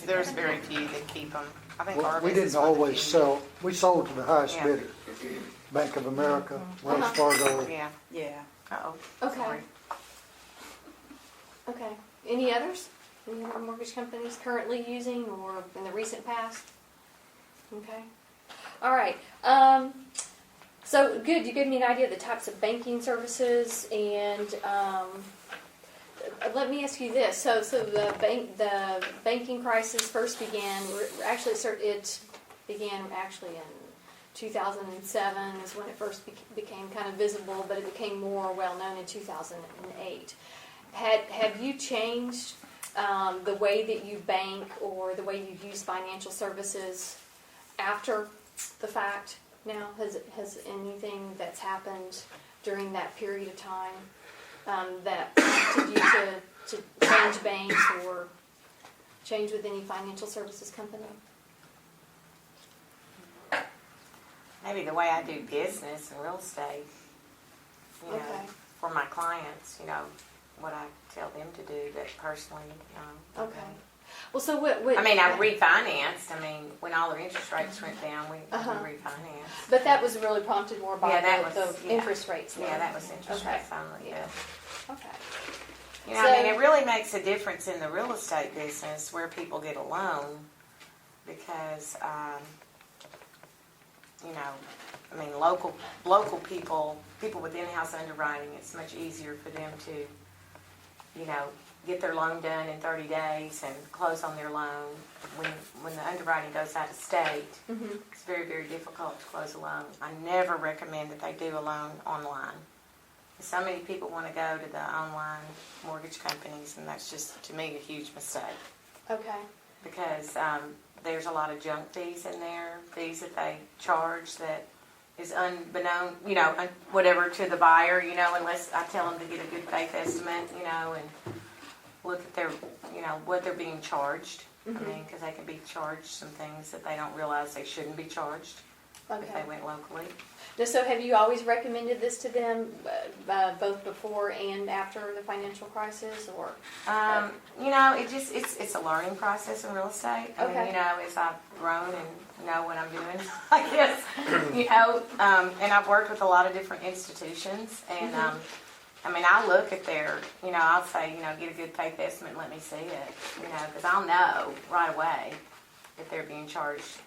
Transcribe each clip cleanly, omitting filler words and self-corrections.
There's very few that keep them. I think Well, Arby's we is didn't one of the always few. sell, we sold to the highest Yeah. bidder. Bank of America, Wells Fargo. Yeah. Yeah. Uh-oh. Okay. Sorry. Okay. Any others? Any other mortgage companies currently using or in the recent past? Okay. All right. So good. You gave me an idea of the types of banking services, and let me ask you this. So the banking crisis first began. It began actually in 2007 is when it first became kind of visible, but it became more well known in 2008. Have you changed the way that you bank or the way you use financial services after the fact now? Has anything that's happened during that period of time that prompted you to change banks or change with any financial services company? Maybe the way I do business and real estate, you know, Okay. for my clients, you know, what I tell them to do, but personally, no. Okay. Well, so what I mean, I refinanced. I mean, when all their interest rates went down, we refinanced. But that was really prompted more by Yeah, that the was- yeah. interest rates. Yeah, that was interest Okay. rates only. Yeah. Yeah. Okay. You know, So- I mean, it really makes a difference in the real estate business where people get a loan because, you know, I mean, local people with in-house underwriting, it's much easier for them to, you know, get their loan done in 30 days and close on their loan. When the underwriting goes out of state, Mm-hmm. it's very, very difficult to close a loan. I never recommend that they do a loan online. So many people want to go to the online mortgage companies, and that's just, to me, a huge mistake. Okay. Because there's a lot of junk fees in there, fees that they charge that is unbeknown, you know, whatever to the buyer, you know, unless I tell them to get a good faith estimate, you know, and look at their, you know, what they're being charged. Mhm. I mean, because they can be charged some things that they don't realize they shouldn't be charged if Okay. they went locally. So have you always recommended this to them, both before and after the financial crisis, or? You know, it's a learning process in real estate. I mean, Okay. you know, as I've grown and know what I'm doing, I guess, you know, and I've worked with a lot of different institutions, and I mean, I look at their, you know, I'll say, you know, get a good faith estimate and let me see it, you know, because I'll know right away if they're being charged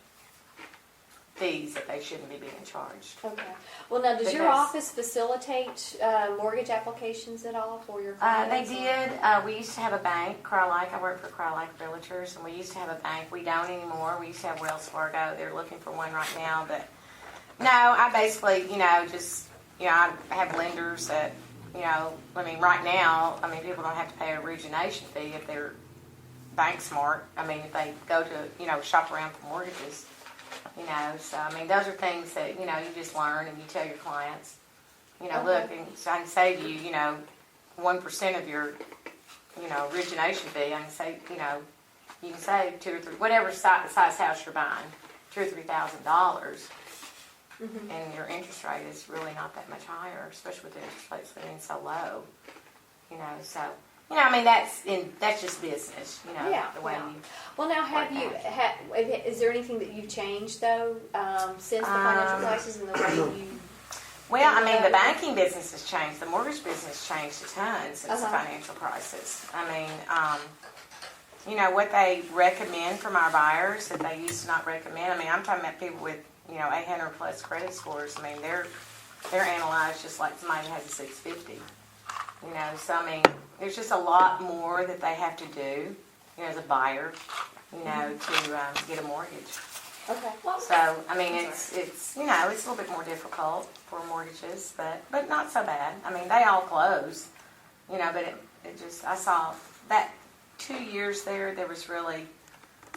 fees that they shouldn't be being charged. Okay. Well, now, does your Because- office facilitate mortgage applications at all for your They clients? did. We used to have a bank, Crowlike. I work for Crowlike Realtors, and we used to have a bank. We don't anymore. We used to have Wells Fargo. They're looking for one right now, but no, I basically, you know, just, you know, I have lenders that, you know, I mean, right now, I mean, people don't have to pay an origination fee if they're bank smart. I mean, if they go to, you know, shop around for mortgages, you know, so, I mean, those are things that, you know, you just learn and you tell your clients, you know, look, and so I can save you, you know, 1% of your, you know, origination fee. I can say, you know, you can save $2,000 or $3,000, whatever size house you're buying, $2,000 or $3,000, and your interest rate is really not that much higher, especially with the interest rates being so low. You know, so you know, I mean, that's just business. You know, Yeah, the way yeah. you. Well, now, is there anything that you've changed, though, since the financial crisis and the way you... Well, I mean, the banking business has changed. The mortgage business changed a ton since the financial crisis. I mean, you know, what they recommend from our buyers that they used to not recommend. I mean, I'm talking about people with, you know, 800 plus credit scores. I mean, they're analyzed just like somebody who has a 650. You know, so I mean, there's just a lot more that they have to do, you know, as a buyer, you know, to get a mortgage. Okay. So, I mean, it's you know, it's a little bit more difficult for mortgages, but not so bad. I mean, they all close, you know, but it just, I saw that 2 years there was really,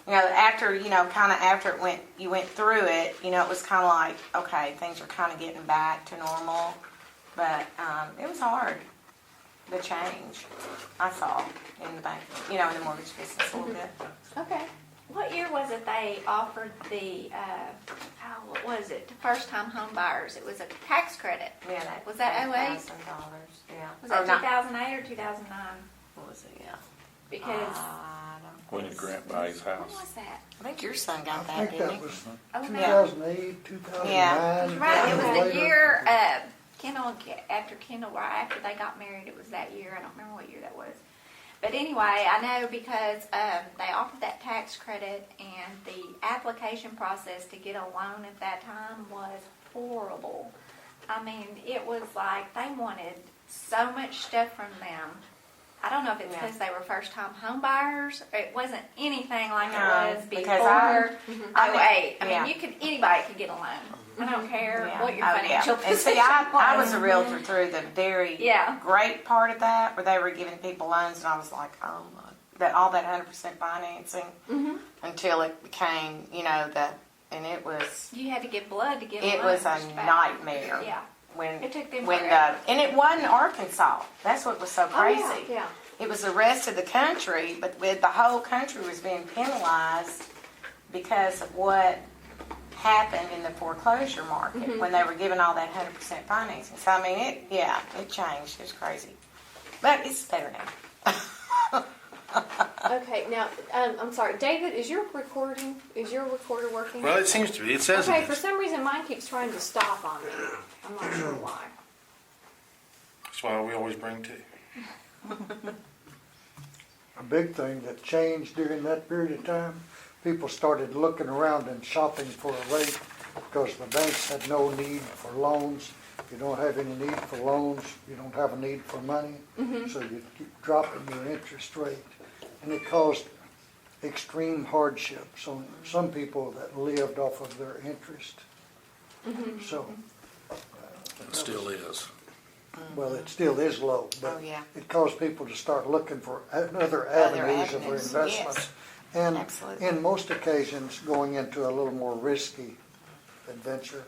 you know, after, you know, kind of after you went through it, you know, it was kind of like, okay, things are kind of getting back to normal, but it was hard, the change I saw in the bank, you know, in the mortgage business a little bit. Okay. What year was it they offered the, what was it, to first-time home buyers? It was a tax credit. Yeah, Was that 08? $8,000, yeah. Was that Or not- 2008 or 2009? What was it, yeah. Because I don't When did Grant buy his When house? was that? I think your son got I that, think didn't that he? was Oh, no. 2008, 2009. Yeah. Right, it was the later. year, after Kendall, right after they got married, it was that year. I don't remember what year that was. But anyway, I know because they offered that tax credit, and the application process to get a loan at that time was horrible. I mean, it was like they wanted so much stuff from them. I don't know if it's Yeah. because they were first-time home buyers. It wasn't anything like No, it was because before I- 08. I yeah. mean, anybody could get a loan. I don't care Yeah. what your Oh, financial And position see, I was was. a realtor through the very Yeah. great part of that, where they were giving people loans, and I was like, oh my, that all that 100% financing, until it became, and it was, You had to give blood to get a it loan. was a just about. nightmare. Yeah. When, It took them when forever. and it wasn't Arkansas. That's what was so crazy. Oh, yeah. It was the rest of the country, but with the whole country was being penalized because of what happened in the foreclosure market when they were giving all that 100% financing. So I mean, it changed. It was crazy, but it's better now. Okay, now, I'm sorry, David, is your recorder working? Well, it seems to be. It says Okay, it for is. some reason mine keeps trying to stop on me. I'm not sure why. That's why we always bring two. A big thing that changed during that period of time, people started looking around and shopping for a rate because the banks had no need for loans. You don't have any need for loans, you don't have a need for money, so you keep dropping your interest rate. And it caused extreme hardships on some people that lived off of their interest. So, It still is. well, it still is low, but Oh, yeah. it caused people to start looking for other Other avenues of avenues, investments. yes. And Absolutely. in most occasions, going into a little more risky adventure.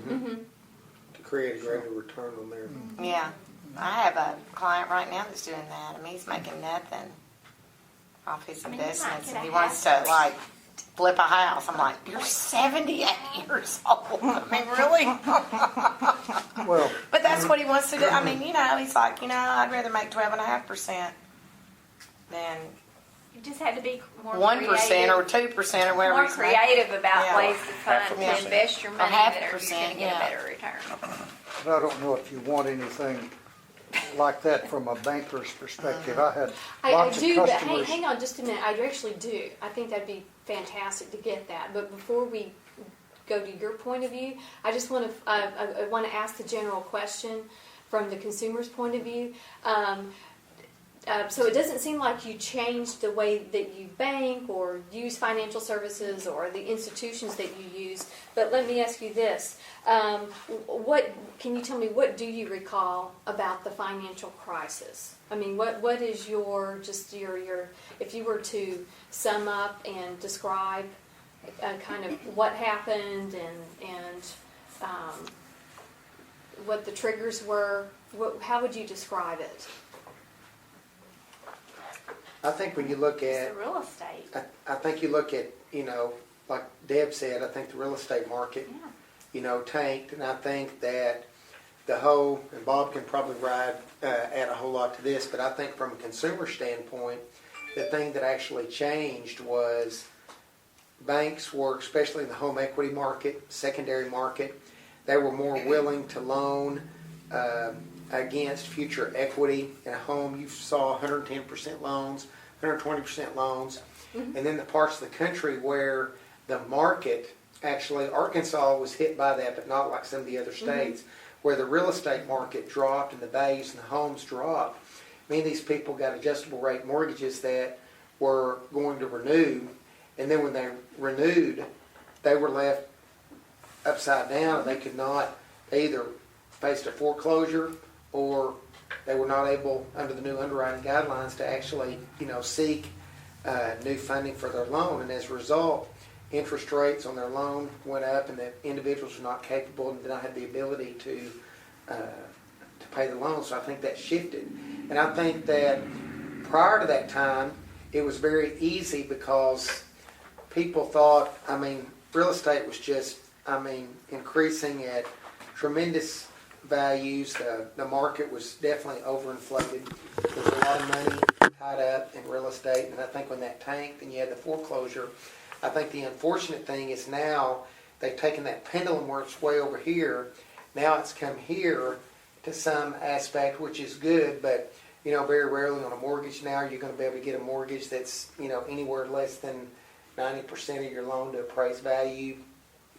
To create a greater return on their. Yeah, I have a client right now that's doing that. I mean, he's making nothing off his I mean, you might investments, get and he a wants half to like flip a house. I'm like, you're 78 years old. I mean, really? Well, But that's what he wants to do. I mean, he's like, I'd rather make 12.5% than You just had to be more 1% or creative, 2% or whatever. more he's making. creative about Yeah. ways to fund, to 0.5%. invest your Or money half better. You're percent, going to get yeah. a better return. but I don't know if you want anything like that from a banker's perspective. I had I lots do, of but customers. hang on just a minute. I actually do. I think that'd be fantastic to get that. But before we go to your point of view, I just want to I want to ask the general question from the consumer's point of view. So it doesn't seem like you changed the way that you bank or use financial services or the institutions that you use. But let me ask you this: what can you tell me? What do you recall about the financial crisis? I mean, what is your if you were to sum up and describe kind of what happened and what the triggers were? How would you describe it? I think when you look It's at, the real estate. I think you look at, like Deb said, I think the real estate market, tanked, and I think that the whole, and Bob can probably add a whole lot to this, but I think from a consumer standpoint, the thing that actually changed was banks were, especially in the home equity market, secondary market, they were more willing to loan against future equity in a home. You saw 110% loans, 120% loans. And then the parts of the country where the market, actually Arkansas was hit by that, but not like some of the other states, where the real estate market dropped and the values and the homes dropped. Many of these people got adjustable rate mortgages that were going to renew, and then when they renewed, they were left upside down, and they could not, they either faced a foreclosure or they were not able, under the new underwriting guidelines, to actually, seek new funding for their loan. And as a result, interest rates on their loan went up, and the individuals were not capable and did not have the ability to pay the loan. So I think that shifted. And I think that prior to that time, it was very easy because people thought, real estate was just, increasing at tremendous values. The market was definitely overinflated. There was a lot of money tied up in real estate, and I think when that tanked, and you had the foreclosure, I think the unfortunate thing is now they've taken that pendulum where it's way over here. Now it's come here to some aspect, which is good, but very rarely on a mortgage now you're going to be able to get a mortgage that's anywhere less than 90% of your loan to appraised value.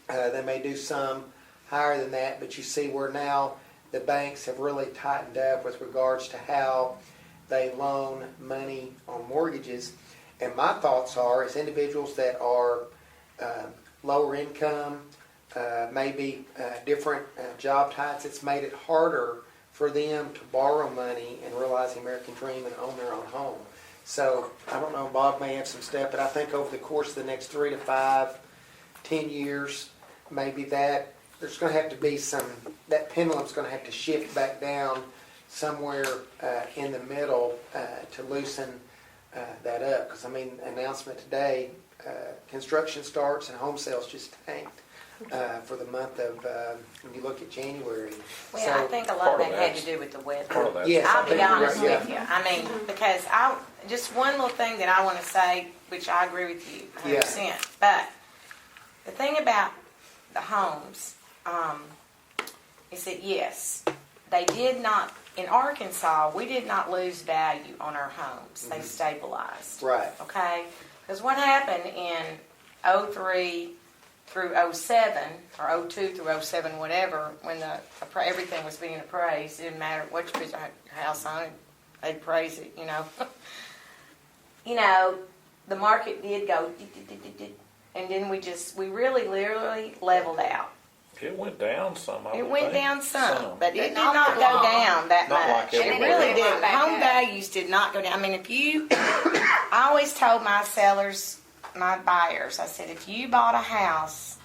They may do some higher than that, but you see where now the banks have really tightened up with regards to how they loan money on mortgages. And my thoughts are, as individuals that are lower income, maybe different job types, it's made it harder for them to borrow money and realize the American dream and own their own home. So I don't know, Bob may have some stuff, but I think over the course of the next 3 to 5, 10 years, maybe that there's going to have to be that pendulum's going to have to shift back down somewhere in the middle to loosen that up. Because announcement today, construction starts and home sales just tanked for the month of, when you look at January. Well, So- I think a lot of that had to do with the Part weather. of that. Yes, I I'll be think you're honest right, with you. Because just one little thing that I want to say, which I agree with you 100%. But the thing about the homes is that, yes, they did not, in Arkansas, we did not lose value on our homes. They stabilized. Right. Okay? Because what happened in 03 through 07, or 02 through 07, whatever, when everything was being appraised, it didn't matter what you put your house on, they'd appraise it, the market did go, and then we really literally leveled out. It went down some. It went down some, but it did not not for go long. down that Not like much. It everywhere. really And then it didn't. went back Home up. values did not go down. I always told my sellers, my buyers, I said, if you bought a house,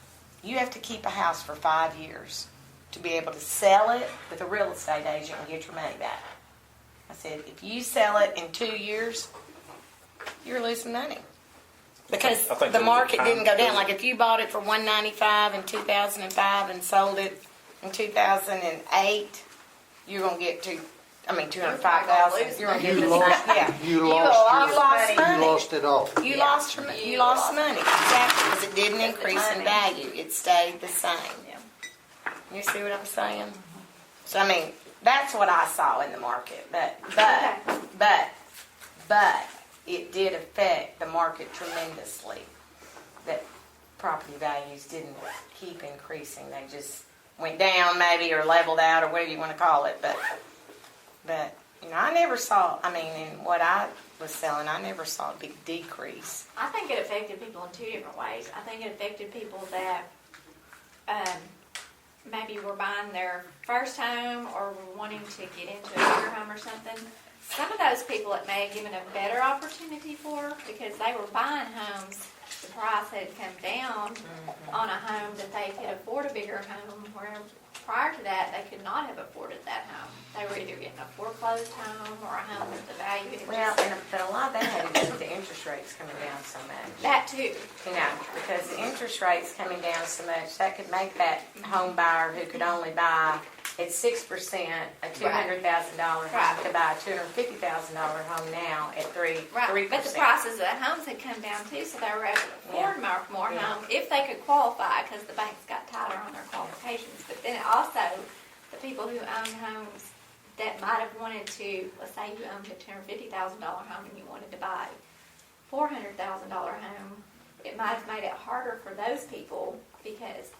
you have to keep a house for 5 years to be able to sell it with a real estate agent and get your money back. I said, if you sell it in 2 years, you're losing money. Because I think the there was a market time didn't go down. period. Like if you bought it for $195 in 2005 and sold it in 2008, you're gonna get $205,000. You're gonna get You lost, yeah. you lost lost money. it all. You Yeah. lost money exactly because it didn't At the increase in timing. value. It stayed the same. You see what I'm saying? So that's what I saw in the market. But it did affect the market tremendously. That property values didn't keep increasing; they just went down, maybe, or leveled out, or whatever you want to call it. But I never saw. In what I was selling, I never saw a big decrease. I think it affected people in 2 different ways. I think it affected people that maybe were buying their first home or were wanting to get into a bigger home or something. Some of those people it may have given a better opportunity for because they were buying homes. The price had come down on a home that they could afford a bigger home, where prior to that they could not have afforded that home. They were either getting a foreclosed home or a home that the value had Well, just... but a lot of that had to do with the interest rates coming down so much. That too. Because the interest rates coming down so much, that could make that home buyer who could only buy at 6% a $200,000 home Right. to buy a $250,000 home now at 3%. Right, but the prices of the homes had come down too, so they were able to afford more Yeah. homes if they could qualify, because the banks got tighter on their qualifications. But then also, the people who own homes that might have wanted to, let's say you owned a $250,000 home and you wanted to buy a $400,000 home, it might have made it harder for those people because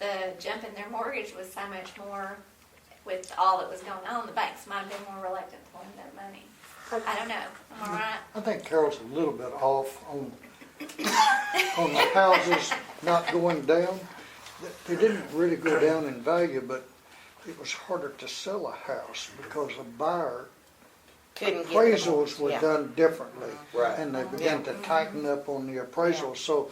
the jump in their mortgage was so much more with all that was going on. The banks might have been more reluctant to lend them money. I don't know. Am I right? I think Carol's a little bit off on the houses not going down. They didn't really go down in value, but it was harder to sell a house because the buyer Couldn't get the appraisals mortgage, were yeah. done differently. Right. And they began to tighten up on the appraisals, so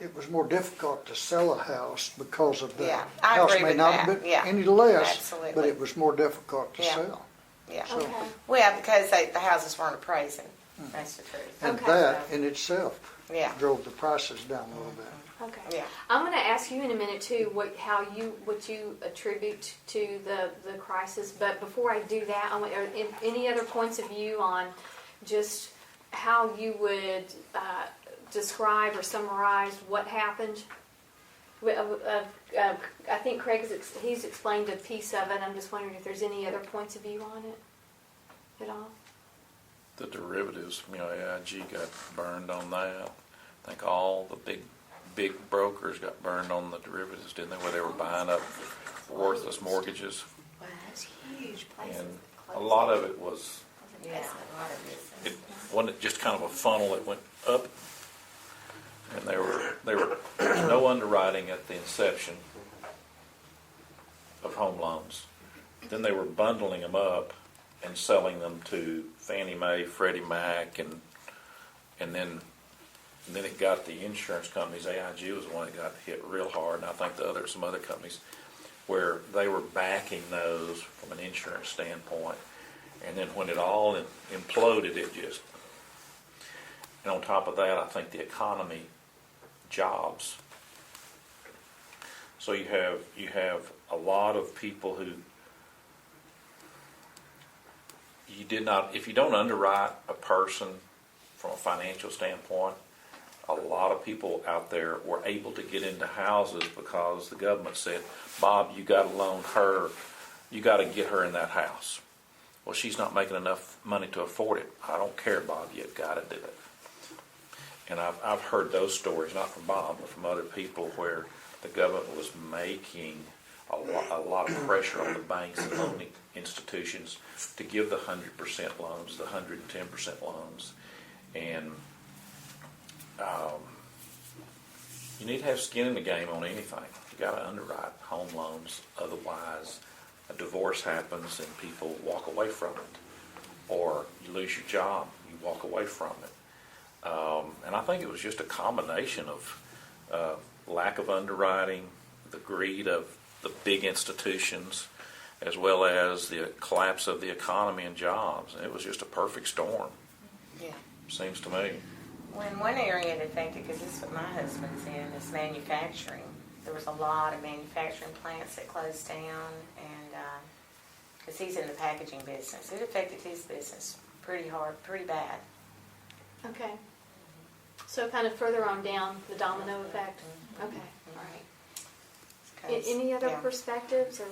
it was more difficult to sell a house because of the Yeah, I house agree may with not that, have been yeah. any less, Absolutely. but it was more difficult to Yeah. sell. Yeah. So, Okay. Well, because the houses weren't appraising. That's the truth. and Okay. that in itself Yeah. drove the prices down a little bit. Okay. Yeah. I'm going to ask you in a minute too what you attribute to the crisis. But before I do that, any other points of view on just how you would describe or summarize what happened? I think he's explained a piece of it. I'm just wondering if there's any other points of view on it at all. The derivatives, AIG got burned on that. I think all the big brokers got burned on the derivatives, didn't they? Where they were buying up worthless mortgages. Well, that's huge places. And a lot of it was, Yeah, a lot of it. it wasn't just kind of a funnel that went up. And there were no underwriting at the inception of home loans. Then they were bundling them up and selling them to Fannie Mae, Freddie Mac, and then it got the insurance companies. AIG was the one that got hit real hard, and I think some other companies where they were backing those from an insurance standpoint. And then when it all imploded, it just. And on top of that, I think the economy, jobs. So you have a lot of people who if you don't underwrite a person from a financial standpoint, a lot of people out there were able to get into houses because the government said, Bob, you got to loan her, you got to get her in that house. Well, she's not making enough money to afford it. I don't care, Bob, you've got to do it. And I've heard those stories, not from Bob, but from other people where the government was making a lot of pressure on the banks and loaning institutions to give the 100% loans, the 110% loans. And you need to have skin in the game on anything. You got to underwrite home loans, otherwise a divorce happens and people walk away from it, or you lose your job, you walk away from it. And I think it was just a combination of lack of underwriting, the greed of the big institutions, as well as the collapse of the economy and jobs. It was just a perfect storm, Yeah. seems to me. When one area it affected, because this is what my husband's in, is manufacturing. There was a lot of manufacturing plants that closed down, and because he's in the packaging business, it affected his business pretty hard, pretty bad. Okay. So kind of further on down, the domino effect. Okay, all right. 'Cause, Any other yeah. perspectives or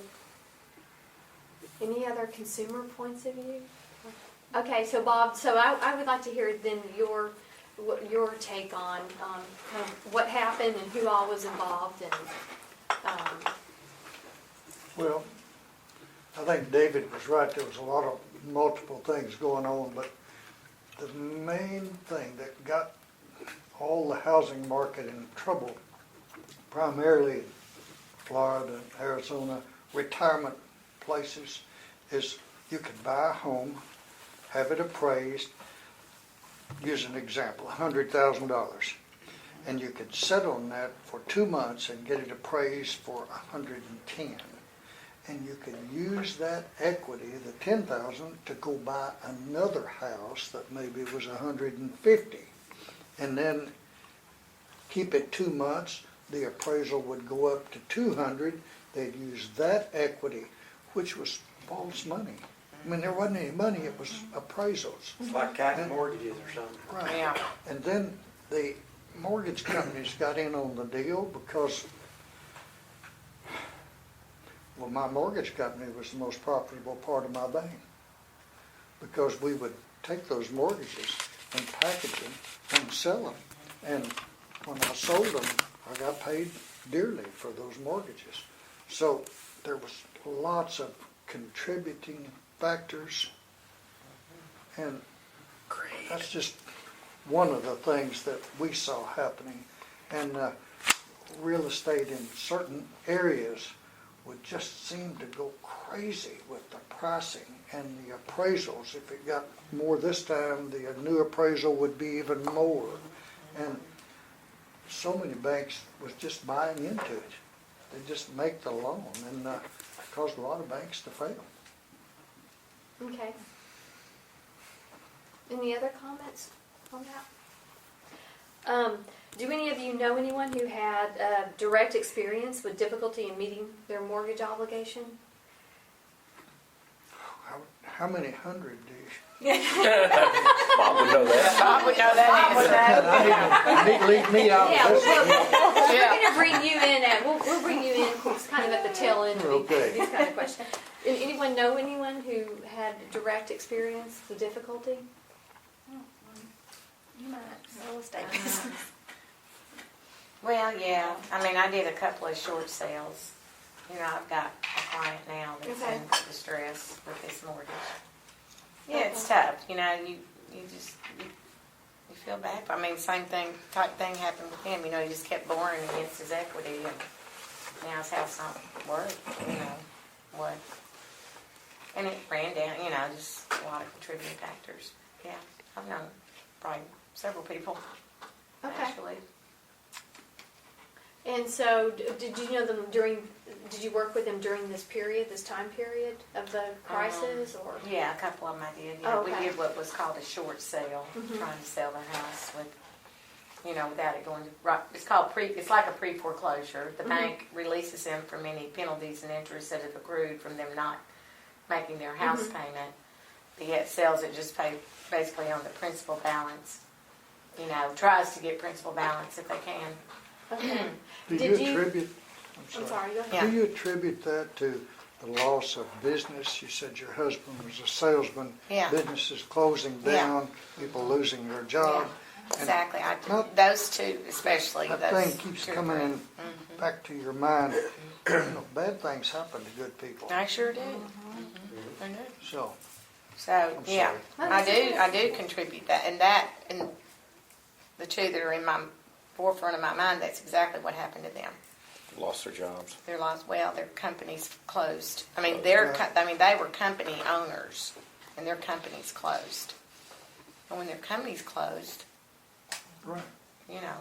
any other consumer points of view? Okay, so Bob, I would like to hear then your take on kind of what happened and who all was involved and. Well, I think David was right. There was a lot of multiple things going on, but the main thing that got all the housing market in trouble, primarily Florida, Arizona, retirement places, is you could buy a home, have it appraised, use an example, $100,000, and you could sit on that for 2 months and get it appraised for $110,000. And you could use that equity, the $10,000, to go buy another house that maybe was $150,000, and then keep it 2 months. The appraisal would go up to $200,000. They'd use that equity, which was false money. I mean, there wasn't any money. It was appraisals. It's like capping mortgages or something. Right. Yeah. And then the mortgage companies got in on the deal because, well, my mortgage company was the most profitable part of my bank, because we would take those mortgages and package them and sell them. And when I sold them, I got paid dearly for those mortgages. So there was lots of contributing factors, and that's just one of the things that we saw happening. And real estate in certain areas would just seem to go crazy with the pricing and the appraisals. If it got more this time, the new appraisal would be even more. And so many banks was just buying into it. They just make the loan, and it caused a lot of banks to fail. Okay. Any other comments on that? Do any of you know anyone who had direct experience with difficulty in meeting their mortgage obligation? How many hundred do you? Bob would know that. Bob would know that answer. Leave me out Yeah, of this. we're Yeah. gonna bring you in we'll bring you in kind of at the tail end of Okay. these kind of questions. Anyone know anyone who had direct experience with difficulty? You might, real estate business. Well, yeah, I mean, I did a couple of short sales. You know, I've got a client now that's Okay. in distress with his mortgage. Yeah, it's tough, you know, you just, you feel bad. I mean, same thing, type thing happened with him, you know, he just kept borrowing against his equity and now his house not worth, you know, what. And it ran down, you know, just a lot of contributing factors. Yeah, I've known probably several people, Okay. actually. And so, did you know them did you work with them during this period, this time period of the crisis, or? Yeah, a couple of them I did. Oh, We okay. did what was called a short sale, Mhm. trying to sell their house with, you know, without it going to, right, it's called it's like a pre-foreclosure. The Mhm. bank releases them from any penalties and interest that have accrued from them not making their house Mhm. payment. But yet sells it just basically on the principal balance. You know, tries to get principal balance if they can. Okay. Do Did you you- attribute, I'm sorry, go ahead. Yeah. do you attribute that to the loss of business? You said your husband was a salesman. Yeah. Businesses closing Yeah. down, people losing their job. And Exactly. Not- Those two especially. That those thing keeps two or coming three. in back to your mind. You know, bad things happen to good people. I sure do. Mm-hmm. I do. So, So, I'm yeah, sorry. I do contribute that, and the two that are in my forefront of my mind, that's exactly what happened to them. Lost their jobs. Their their companies closed. I mean, Yeah. they were company owners, and their companies closed. And when their companies closed, right, you know,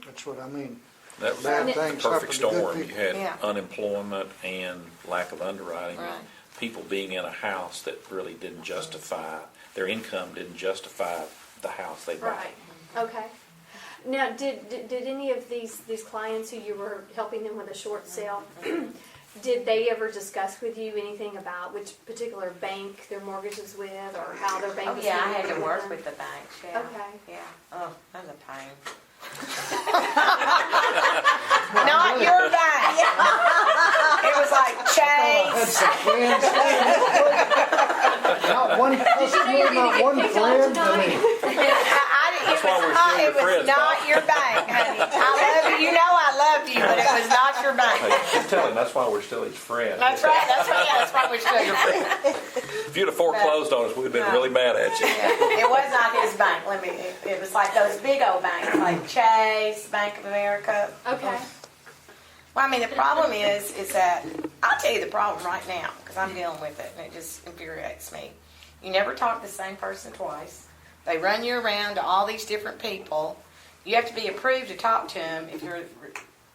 that's what I mean. That was Bad the things perfect happen to good storm. You people. had Yeah. unemployment and lack of underwriting. Right. People being in a house that really didn't justify, their income didn't justify the house they bought. Right, okay. Now, did any of these clients who you were helping them with a short sale, did they ever discuss with you anything about which particular bank their mortgage is with, or how their bank oh is yeah, I had to handling work them? with the banks. Yeah. Okay. Yeah. Oh, that's a pain. Not your bank. It was like Chase. Not one customer, not one friend, I mean, That's why we're still your It was friends, not Bob. your bank, honey. I love you. You know I love you, but it was not your bank. Hey, just tell him that's why we're still his friend. That's right. That's why we're still your friend. If you'd have foreclosed on us, we'd have been really mad at you. Yeah. It was not his bank. It was like those big old banks, like Chase, Bank of America. Okay. Well, I mean, the problem is that, I'll tell you the problem right now, because I'm dealing with it, and it just infuriates me. You never talk to the same person twice. They run you around to all these different people. You have to be approved to talk to them if you're,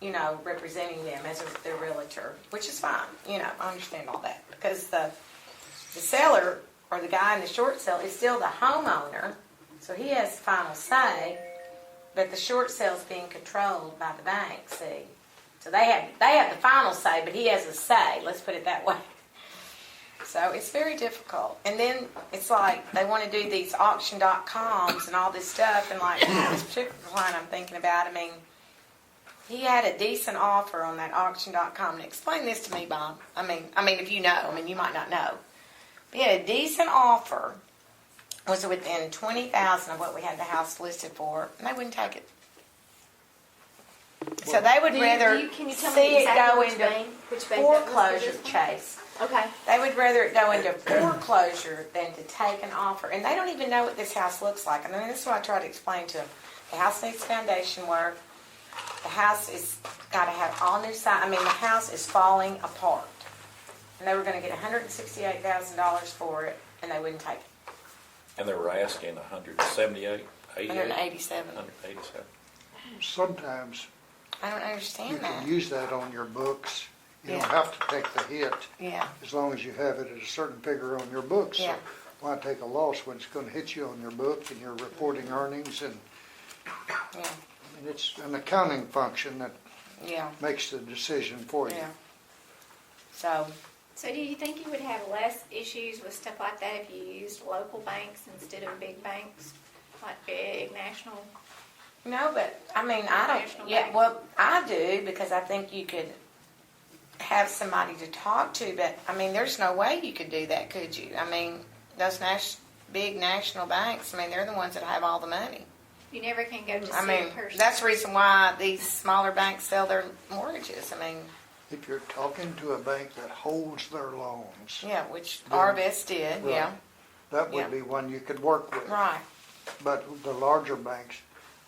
you know, representing them as their realtor, which is fine. You know, I understand all that. Because the seller, or the guy in the short sale, is still the homeowner, so he has the final say, but the short sale is being controlled by the bank, see? So they have the final say, but he has a say. Let's put it that way. So it's very difficult. And then it's like they want to do these auction.coms and all this stuff. And like this particular client I'm thinking about, I mean, he had a decent offer on that auction.com. And explain this to me, Bob. I mean, if you know, you might not know. But he had a decent offer. Was within $20,000 of what we had the house listed for, and they wouldn't take it. So they would rather Can you tell see me it exactly go which into bank that was for foreclosure, this one? Chase. Okay. They would rather it go into foreclosure than to take an offer. And they don't even know what this house looks like. And this is what I try to explain to them. The house needs foundation work. The house is got to have all new siding. The house is falling apart. And they were going to get $168,000 for it, and they wouldn't take it. And they were asking 178, 88, 187. 187. sometimes I don't you understand that. can use that on your books. You don't Yeah. have to take the hit Yeah. as long as you have it at a certain figure on your books. So Yeah. why take a loss when it's gonna hit you on your book and you're reporting earnings and Yeah. it's an accounting function that Yeah. makes the decision for you. Yeah. So, So do you think you would have less issues with stuff like that if you used local banks instead of big banks, like big national? No, but I mean, I National don't, yeah, bank. well, I do because I think you could have somebody to talk to, but I mean, there's no way you could do that, could you? I mean, those big national banks, I mean, they're the ones that have all the money. You never can go to see I mean, a person. that's the reason why these smaller banks sell their mortgages. I mean, If you're talking to a bank that holds their loans, yeah, which Yeah. Arvest did, yeah, Right. that Yeah. would be one you could work with. right. But the larger banks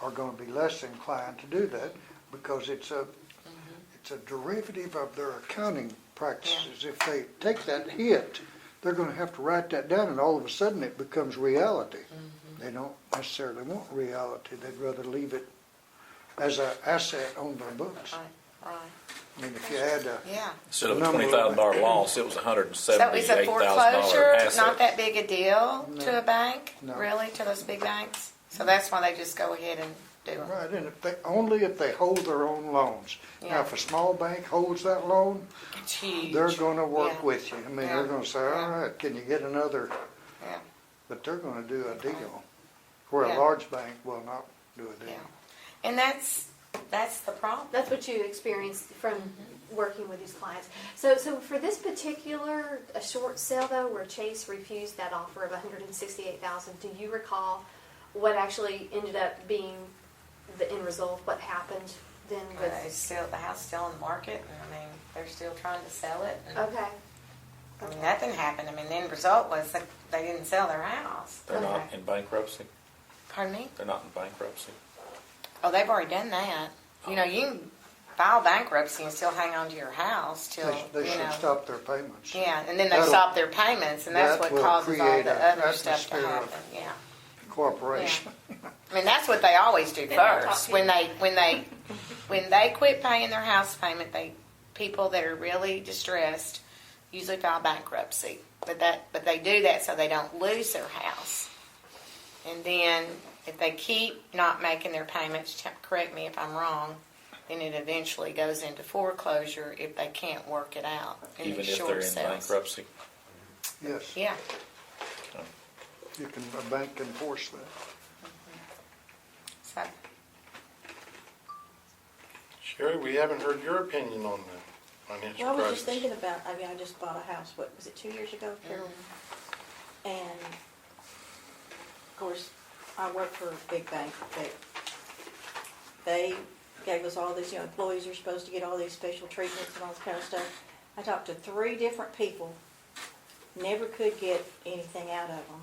are gonna be less inclined to do that because it's a derivative of their accounting practices. If they take that hit, they're gonna have to write that down and all of a sudden it becomes reality. They don't necessarily want reality, they'd rather leave it as an asset on their books. Right, right. I mean, if you had a, Yeah. Instead of a Number of- $20,000 loss, it was a So is a $178,000 foreclosure asset. not that big a deal to a bank, No. really, to those big banks? So that's why they just go ahead and do it. right, and only if they hold their own loans. Now, Yeah. if a small bank holds that loan, It's huge. they're gonna work Yeah. with you. I mean, Yeah. they're gonna say, all Yeah. right, can you get another, Yeah, but they're gonna do a deal. Where Yeah. a large bank will not do a deal. yeah. And that's the problem. That's what you experienced from working with these clients. So for this particular a short sale though, where Chase refused that offer of $168,000, do you recall what actually ended up being the end result? What happened then with? The house is still in the market, and I mean, they're still trying to sell it. And, Okay. I mean, nothing happened. I mean, the end result was that they didn't sell their house. They're not Okay. in bankruptcy. Pardon me? They're not in bankruptcy. Oh, they've already done that. You know, you can file bankruptcy and still hang on to your house till, They you should know. stop their payments. Yeah, and then they That'll- stop their payments, and that's that what will causes all create the a other stuff to atmosphere of- happen. Yeah. Cooperation. I mean, that's what they always do Then they'll first. talk to When you. when they quit paying their house payment, people that are really distressed usually file bankruptcy. But they do that so they don't lose their house. And then if they keep not making their payments, correct me if I'm wrong, then it eventually goes into foreclosure if they can't work it out in Even these if short they're in sales. bankruptcy. Yes, Yeah. a bank can force that. So, Sherry, we haven't heard your opinion on the financial Well, I was crisis. just thinking about, I mean, I just bought a house, what, was it 2 years ago, Carol? And, of course, I work for a big bank, but they gave us all these, employees are supposed to get all these special treatments and all this kind of stuff. I talked to 3 different people, never could get anything out of them.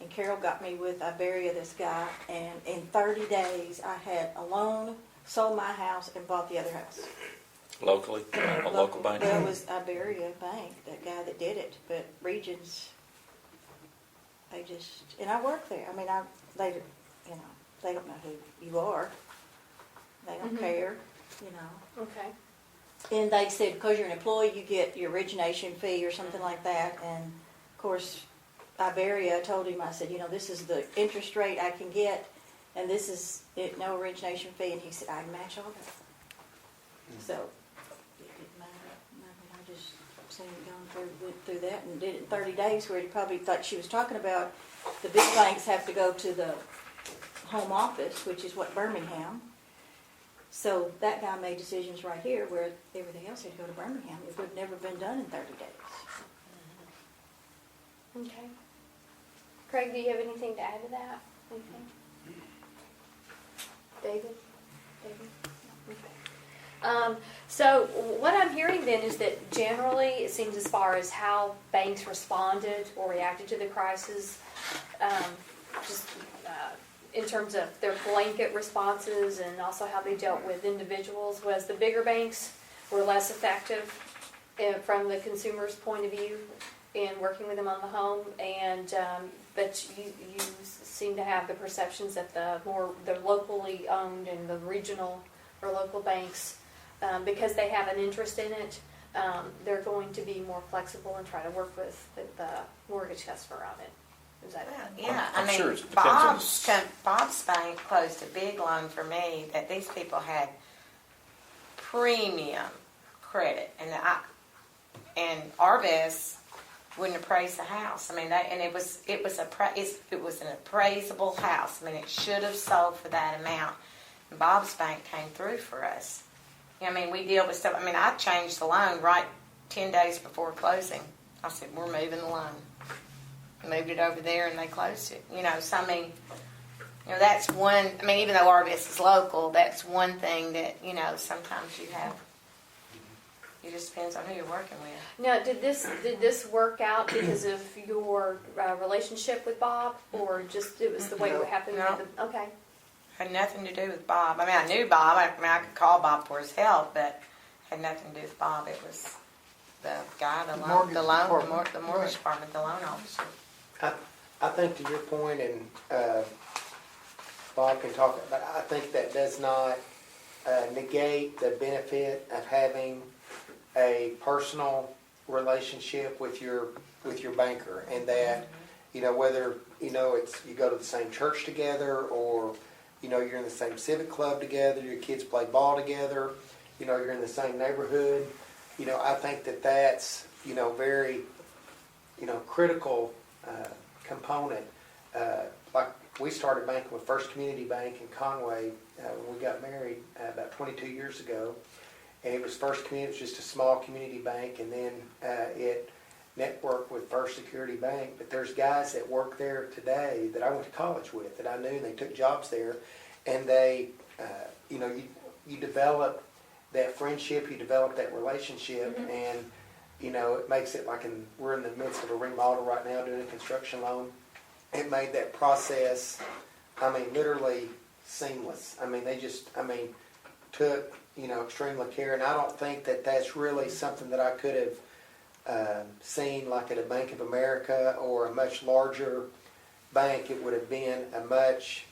And Carol got me with Iberia, this guy, and in 30 days, I had a loan, sold my house, and bought the other house. Locally, a local bank. Well, it was Iberia Bank, that guy that did it, but Regions, they just, and I work there. I mean, they don't know who you are. They don't care, Okay. And they said, because you're an employee, you get your origination fee or something like that. And of course, Iberia, I told him, I said, this is the interest rate I can get, and this is it, no origination fee. And he said, I can match all that. So it didn't matter. I just seen it went through that and did it in 30 days, where he probably thought she was talking about the big banks have to go to the home office, which is what Birmingham. So that guy made decisions right here where everything else had to go to Birmingham. It would have never been done in 30 days. Okay. Craig, do you have anything to add to that? Anything? David? Okay. So what I'm hearing then is that generally it seems as far as how banks responded or reacted to the crisis, just in terms of their blanket responses and also how they dealt with individuals, was the bigger banks were less effective from the consumer's point of view in working with them on the home, and but you seem to have the perceptions that the locally owned and the regional or local banks, because they have an interest in it, they're going to be more flexible and try to work with the mortgage customer on it. Is that yeah, I'm I mean, sure it depends on Bob's bank closed a big loan for me that these people had premium credit, and and Arvest wouldn't appraise the house. I mean, it was an appraisable house. I mean, it should have sold for that amount. And Bob's Bank came through for us. You know, I mean, we deal with stuff. I mean, I changed the loan right 10 days before closing. I said, we're moving the loan. Moved it over there and they closed it. You know, so I mean, you know, that's one, I mean, even though Arvest is local, that's one thing that, you know, sometimes you have. It just depends on who you're working with. Now, did this work out because of your relationship with Bob, or just it was the way it happened? No. Okay. Had nothing to do with Bob. I mean, I knew Bob. I mean, I could call Bob for his help, but had nothing to do with Bob. It was the guy, the Mortgage department. the mortgage department, the loan officer. I think to your point, and Bob can talk, but I think that does not negate the benefit of having a personal relationship with your banker, and that, you know, whether, you know, it's you go to the same church together, or, you know, you're in the same civic club together, your kids play ball together, you know, you're in the same neighborhood, you know, I think that that's, you know, very, you know, critical component. Like we started banking with First Community Bank in Conway when we got married about 22 years ago. And it was First Community, it was just a small community bank, and then it networked with First Security Bank. But there's guys that work there today that I went to college with, that I knew, and they took jobs there. And they, you know, you develop that friendship, you develop that relationship, and, you know, it makes it like we're in the midst of a remodel right now doing a construction loan. It made that process, I mean, literally seamless. I mean, they just, I mean, took, you know, extremely care, and I don't think that that's really something that I could have seen like at a Bank of America or a much larger bank. It would have been a much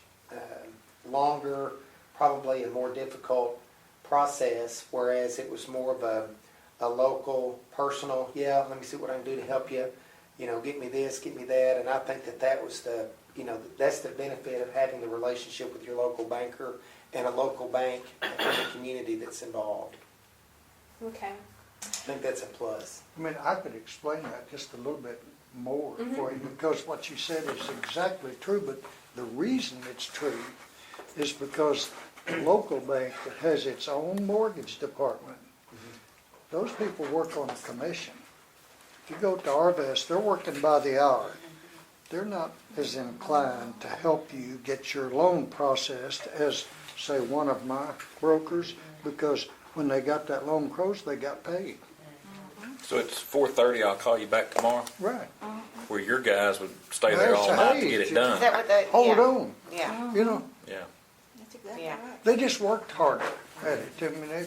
longer, probably a more difficult process, whereas it was more of a local, personal, yeah, let me see what I can do to help you, you know, get me this, get me that, and I think that that was the, you know, that's the benefit of having the relationship with your local banker and a local bank and the community that's involved. Okay. I think that's a plus. I mean, I could explain that just a little bit more for you, because what you said is exactly true, but the reason it's true is because the local bank that has its own mortgage department, those people work on a commission. If you go to Arvest, they're working by the hour. They're not as inclined to help you get your loan processed as, say, one of my brokers, because when they got that loan closed, they got paid. So it's 4:30, I'll call you back tomorrow, Right. where your guys would stay there all night to get it Is done. that what the? Hold yeah. on. Yeah. You know, Yeah. That's exactly Yeah. right. they just worked harder at it. I mean,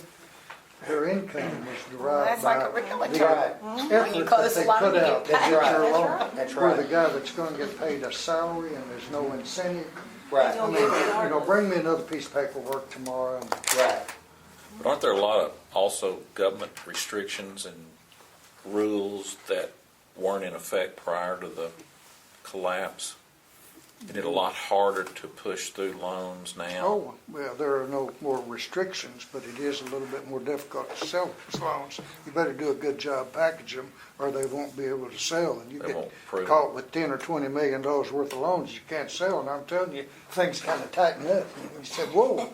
their income was derived That's by like a realtor. the Right. effort you that close they the loan, put you get out to paid. get your That's loan. right. That's Where right. the guy that's gonna get paid a salary and there's no incentive. Right, I mean, you know, bring me another piece of paperwork tomorrow and right. But aren't there a lot of also government restrictions and rules that weren't in effect prior to the collapse? Isn't it a lot harder to push through loans now? oh, well, there are no more restrictions, but it is a little bit more difficult to sell those loans. You better do a good job package them, or they won't be able to sell. And you They get won't prove it. caught with $10 or $20 million worth of loans you can't sell, and I'm telling you, things kind of tighten up. And you said, whoa.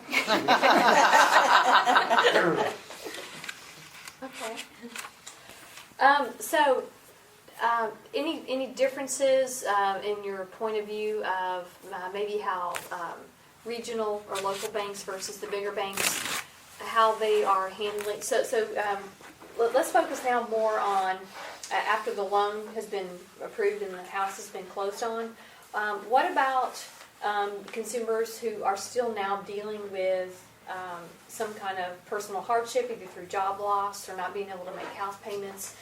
Okay. So, any differences in your point of view of maybe how regional or local banks versus the bigger banks, how they are handling? So let's focus now more on after the loan has been approved and the house has been closed on. What about consumers who are still now dealing with some kind of personal hardship, either through job loss or not being able to make house payments?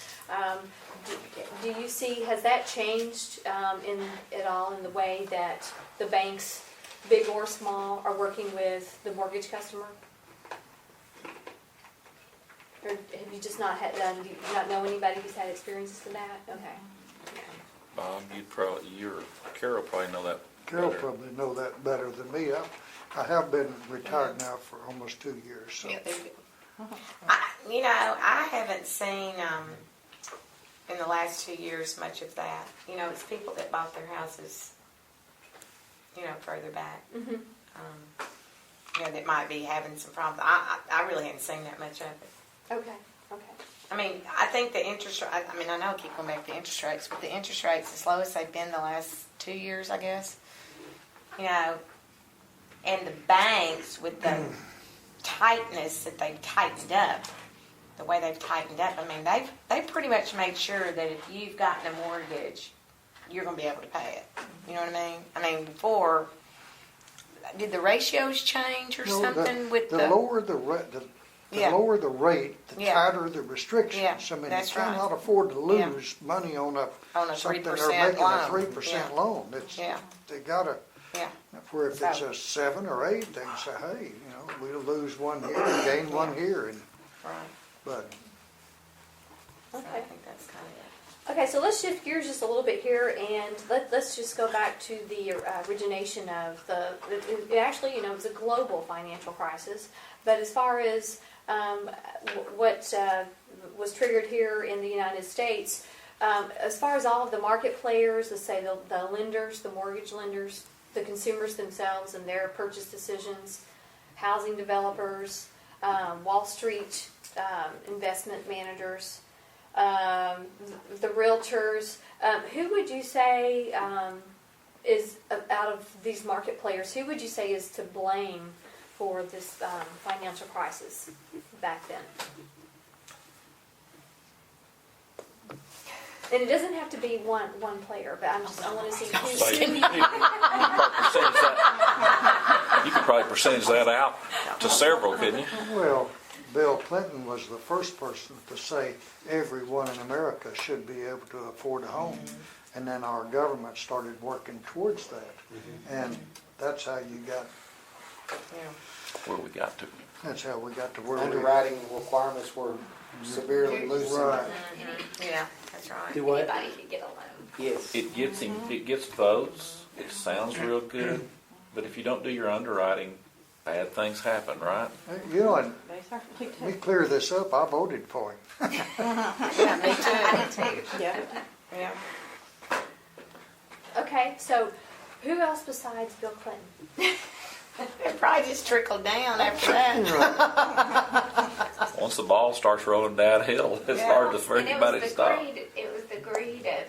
Do you see, has that changed at all in the way that the banks, big or small, are working with the mortgage customer? Or have you just not had, do you not know anybody who's had experiences with that? Okay. Bob, you or Carol probably know that Carol better. probably know that better than me. I have been retired now for almost 2 years, so. Yeah, you know, I haven't seen in the last 2 years much of that. You know, it's people that bought their houses, you know, further back. Mhm. You know, that might be having some problems. I really hadn't seen that much of it. Okay, okay. I mean, I think the interest, I mean, I know I keep going back to interest rates, but the interest rates, as low as they've been the last 2 years, I guess, you know, and the banks with the tightness that they've tightened up, the way they've tightened up, I mean, they've pretty much made sure that if you've gotten a mortgage, you're going to be able to pay it. You know what I mean? I mean, before, did the ratios change or No, something with the lower the rate, the Yeah. lower the rate, the Yeah. tighter the restrictions. Yeah, I mean, you that's right. cannot afford to Yeah. lose money on a On a something they're 3% making a loan. 3% Yeah. loan. It's Yeah. they gotta. Yeah. Where if it's So- a 7 or 8, they can say, hey, you know, we'll lose one here, and gain one here, and Right. but So I Okay. think that's kind of it. Okay, so let's shift gears just a little bit here, and let's just go back to the origination of it actually, you know, it was a global financial crisis, but as far as what was triggered here in the United States, as far as all of the market players, let's say the lenders, the mortgage lenders, the consumers themselves and their purchase decisions, housing developers, Wall Street investment managers, the realtors, who would you say is out of these market players? Who would you say is to blame for this financial crisis back then? And it doesn't have to be one player, but I want to see Say, who. you could probably percentage that out to several, couldn't you? well, Bill Clinton was the first person to say everyone in America should be able to afford a home. And then our government started working towards that. And that's how you got, Where we got to. that's how we got to where we Underwriting requirements were severely loosened. Right. Yeah, that's right. Do what? Anybody could get a loan. Yes. It gets votes, it sounds real good, but if you don't do your underwriting, bad things happen, right? You know, and They certainly let me do. clear this up, I voted for him. Yeah, me too. Yeah. Yeah. Okay, so who else besides Bill Clinton? It probably just trickled down after that. Once the ball starts rolling downhill, it's Yeah. hard for And anybody to stop. It was the greed of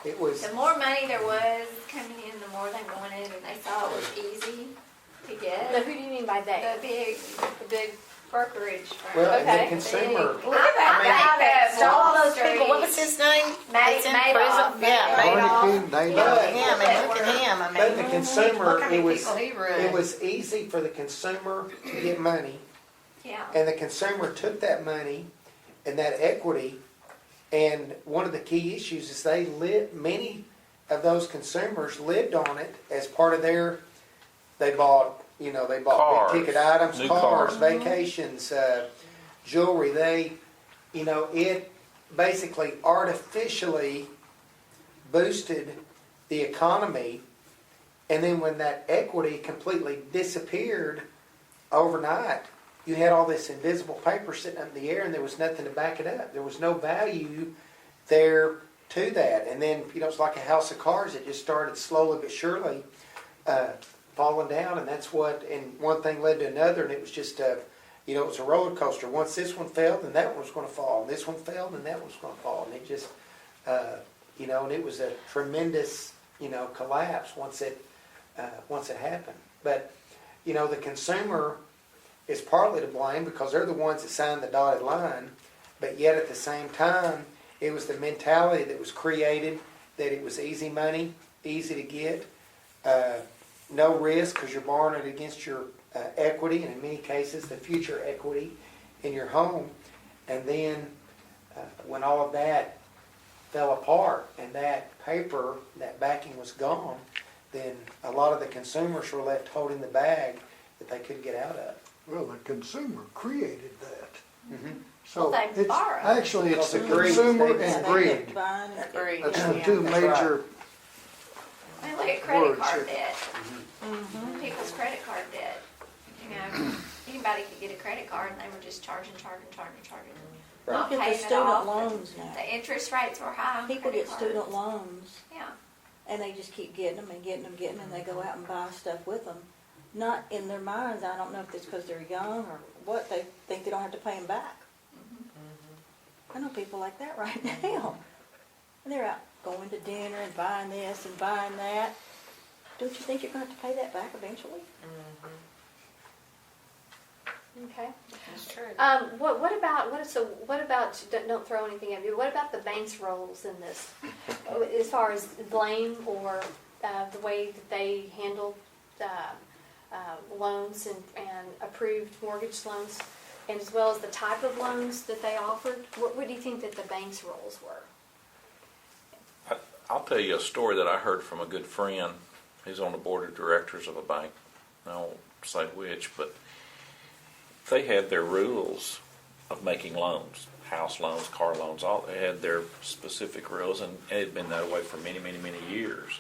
It was, the more money there was coming in, the more they wanted, and they saw it was easy to Now, get. who do you mean by they? The big brokerage firm. well, and Okay. the consumer, Look at that guy that stole all those people. What was his name? That's in Madoff. prison. Yeah, Madoff. They Look at him, and look at him. I but the mean, consumer, look how many it was, people he ruined. it was easy for the consumer to get money. Yeah. And the consumer took that money and that equity, and one of the key issues is many of those consumers lived on it as part of they bought Cars, big ticket items, new cars, cars. vacations, jewelry. It basically artificially boosted the economy, and then when that equity completely disappeared overnight, you had all this invisible paper sitting up in the air, and there was nothing to back it up. There was no value there to that. And then, it's like a house of cards. It just started slowly but surely falling down, and and one thing led to another, and it was just it was a roller coaster. Once this one failed, then that one was going to fall, and this one failed, and that one was going to fall, and it just, and it was a tremendous, collapse once it happened. But, the consumer is partly to blame because they're the ones that signed the dotted line, but yet at the same time, it was the mentality that was created that it was easy money, easy to get, no risk because you're borrowing it against your equity, and in many cases, the future equity in your home. And then when all of that fell apart and that paper, that backing was gone, then a lot of the consumers were left holding the bag that they couldn't get out of. Well, the consumer created that. Mm-hmm. So Well, they it's borrowed. actually it's the Because the greed, consumer they- and They greed. kept buying and Agreed. That's the Yeah. two That's major. I mean, look at credit Words, card yeah. debt. People's credit card debt. Anybody could get a credit card, and they were just charging. not Look at the paying it student off. loans now. The interest rates were high on People credit get student cards. loans, Yeah. and they just keep getting them and getting them, getting them, and they go out and buy stuff with them. Not in their minds, I don't know if it's because they're young or what, they think they don't have to pay them back. I know people like that right now. And they're out going to dinner and buying this and buying that. Don't you think you're going to have to pay that back eventually? Okay. That's true. What about, don't throw anything at me, what about the bank's roles in this? As far as blame or the way that they handled loans and approved mortgage loans, and as well as the type of loans that they offered? What do you think that the bank's roles were? I'll tell you a story that I heard from a good friend. He's on the board of directors of a bank. I won't say which, but they had their rules of making loans, house loans, car loans, all. They had their specific rules, and it had been that way for many, many, many years.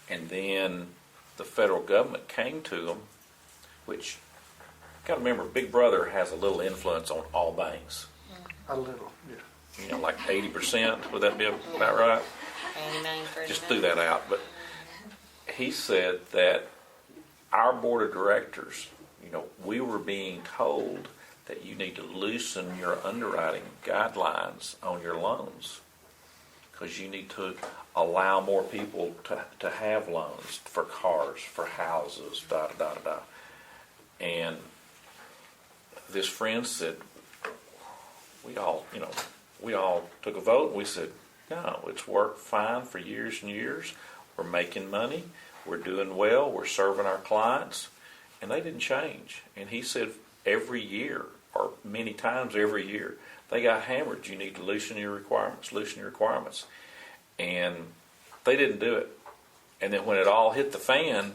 And then the federal government came to them, which, you got to remember, Big Brother has a little influence on all banks. A little, yeah. You know, like 80%. Would that be about right? Just threw that out. But he said that our board of directors, you know, we were being told that you need to loosen your underwriting guidelines on your loans because you need to allow more people to have loans for cars, for houses, da da da da. And this friend said, we all took a vote and we said, no, it's worked fine for years and years. We're making money. We're doing well. We're serving our clients. And they didn't change. And he said every year, or many times every year, they got hammered. You need to loosen your requirements. And they didn't do it. And then when it all hit the fan,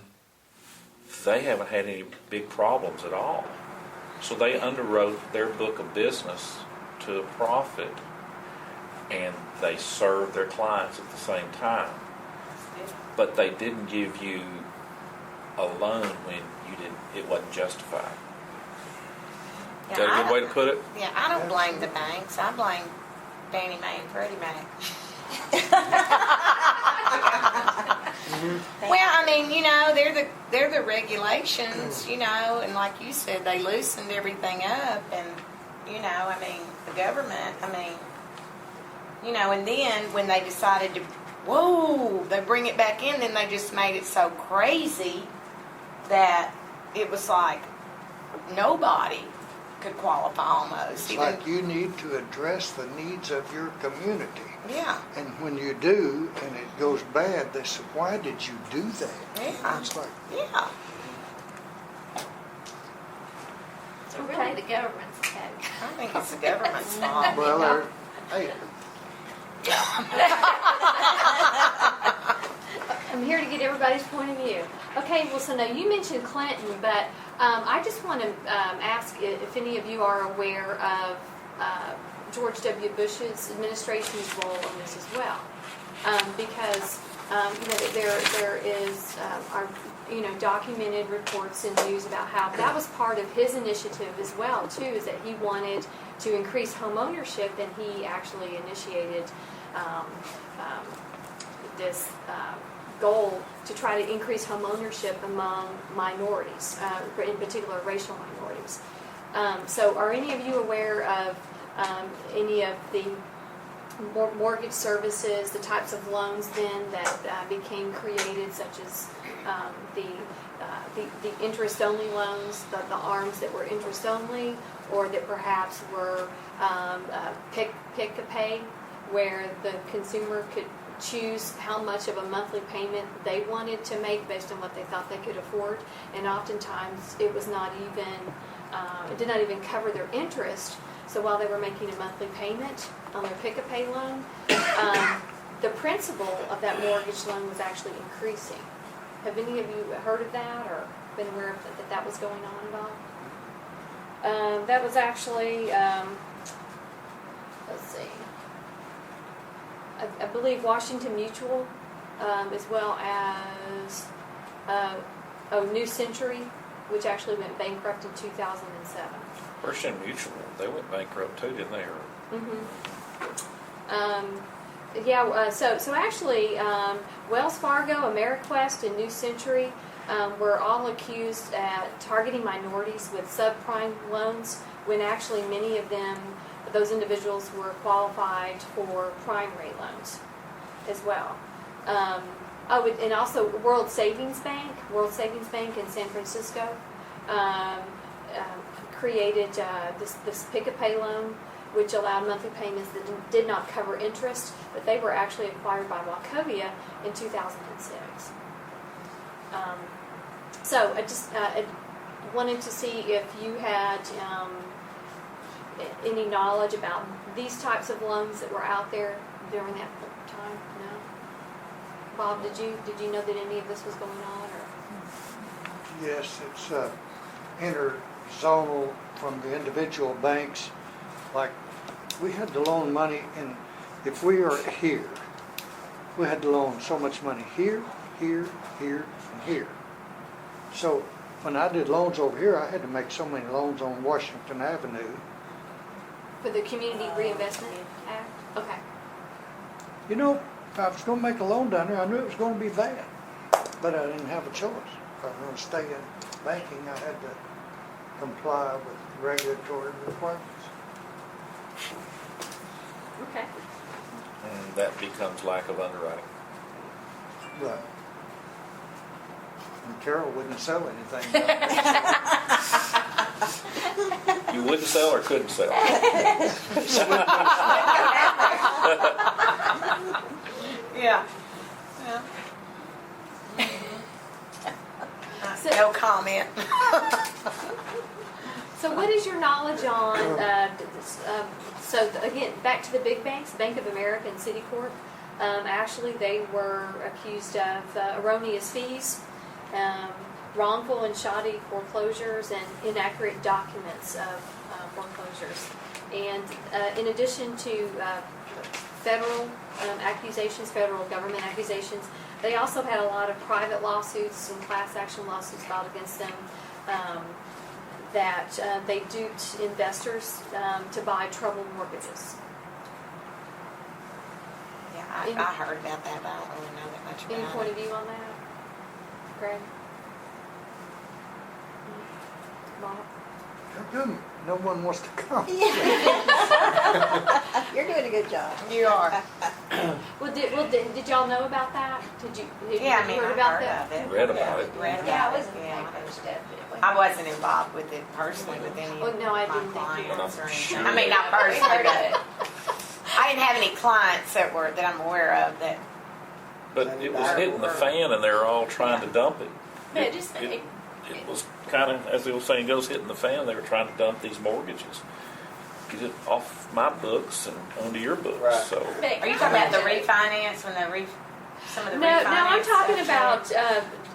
they haven't had any big problems at all. So they underwrote their book of business to a profit, and they served their clients at the same time. But they didn't give you a loan when it wasn't justified. Is that a good way to put it? Yeah, I don't blame the banks. I blame Fannie Mae and Freddie Mac. Well, I mean, you know, they're the regulations, you know, and like you said, they loosened everything up, and you know, I mean, the government, I mean, you know, and then when they decided to, they bring it back in, then they just made it so crazy that it was like nobody could qualify almost. It's like you need to address the needs of your community. Yeah. And when you do, and it goes bad, they say, why did you do that? Yeah. It's like, Yeah. So really the government's okay. I think it's the government's fault. well, hey, I'm here to get everybody's point of view. Okay, well, so now you mentioned Clinton, but I just want to ask if any of you are aware of George W. Bush's administration's role in this as well, because you know there is documented reports in news about how that was part of his initiative as well too, is that he wanted to increase home ownership, and he actually initiated this goal to try to increase home ownership among minorities, in particular racial minorities. So are any of you aware of any of the mortgage services, the types of loans then that became created, such as the interest-only loans, the ARMs that were interest-only, or that perhaps were pick-a-pay, where the consumer could choose how much of a monthly payment they wanted to make based on what they thought they could afford, and oftentimes it was not even, it did not even cover their interest. So while they were making a monthly payment on their pick-a-pay loan, the principal of that mortgage loan was actually increasing. Have any of you heard of that or been aware of that was going on at all? That was actually, let's see, I believe Washington Mutual, as well as New Century which actually went bankrupt in 2007. First and Mutual, they went bankrupt too, didn't they? So actually, Wells Fargo, Ameriquest, and New Century were all accused at targeting minorities with subprime loans, when actually many of them, those individuals, were qualified for prime rate loans as well. And also World Savings Bank in San Francisco created this pick-a-pay loan, which allowed monthly payments that did not cover interest, but they were actually acquired by Wachovia in 2006. So I wanted to see if you had any knowledge about these types of loans that were out there during that time. No? Bob, did you know that any of this was going on? Or? Yes, it's interzonal from the individual banks. Like, we had to loan money, and if we are here, we had to loan so much money here, here, here, and here. So when I did loans over here, I had to make so many loans on Washington Avenue. For the Community Reinvestment Act? Okay. You know, if I was going to make a loan down there, I knew it was going to be bad, but I didn't have a choice. If I was going to stay in banking, I had to comply with regulatory requirements. Okay. And that becomes lack of underwriting. Right. And Carol wouldn't sell anything. You wouldn't sell or couldn't sell? Yeah. So- No comment. So what is your knowledge on, again, back to the big banks, Bank of America and Citicorp. Actually, they were accused of erroneous fees, wrongful and shoddy foreclosures, and inaccurate documents of foreclosures. And in addition to federal accusations, federal government accusations, they also had a lot of private lawsuits and class action lawsuits filed against them, that they duped investors to buy troubled mortgages. Yeah, I heard about that, but I don't really know that much about Any it. point of view on that, Greg? Bob? How come no one wants to come? You're doing a good job. You are. Did y'all know about that? Did you Yeah, I mean, heard I about heard that? of it. Read about it. Read Yeah, about it was it, in the yeah. papers, definitely. I wasn't involved with it personally with any Oh, no, I of my didn't think you were. clients or I'm anything. sure. I mean, not We personally, heard of but it. I didn't have any clients that I'm aware of that. But it was hitting the fan, and they were all trying to dump it. Yeah, It was kind of, as the old saying goes, hitting the fan. They were trying to dump these mortgages, get it off my books and onto your books. Right. So Are you talking about the refinance when some of the No, refinance? I'm talking that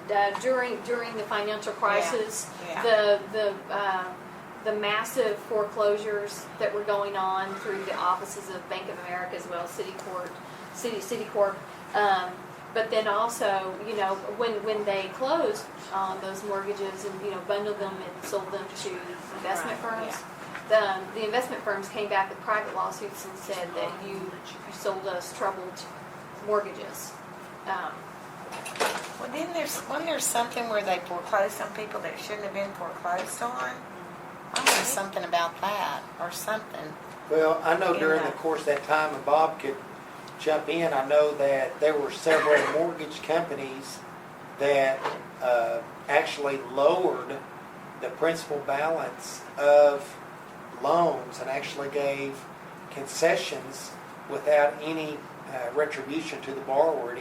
about during the financial crisis, Yeah. the massive foreclosures that were going on through the offices of Bank of America as well as Citicorp. But then also, when they closed on those mortgages and bundled them and sold them to investment Right, firms, the investment firms came back with private lawsuits and said that you sold us troubled mortgages. Well, wasn't there something where they foreclosed on people that shouldn't have been foreclosed on? I remember something about that or something. Well, I know during Yeah. the course of that time, and Bob could jump in, I know that there were several mortgage companies that actually lowered the principal balance of loans and actually gave concessions without any retribution to the borrower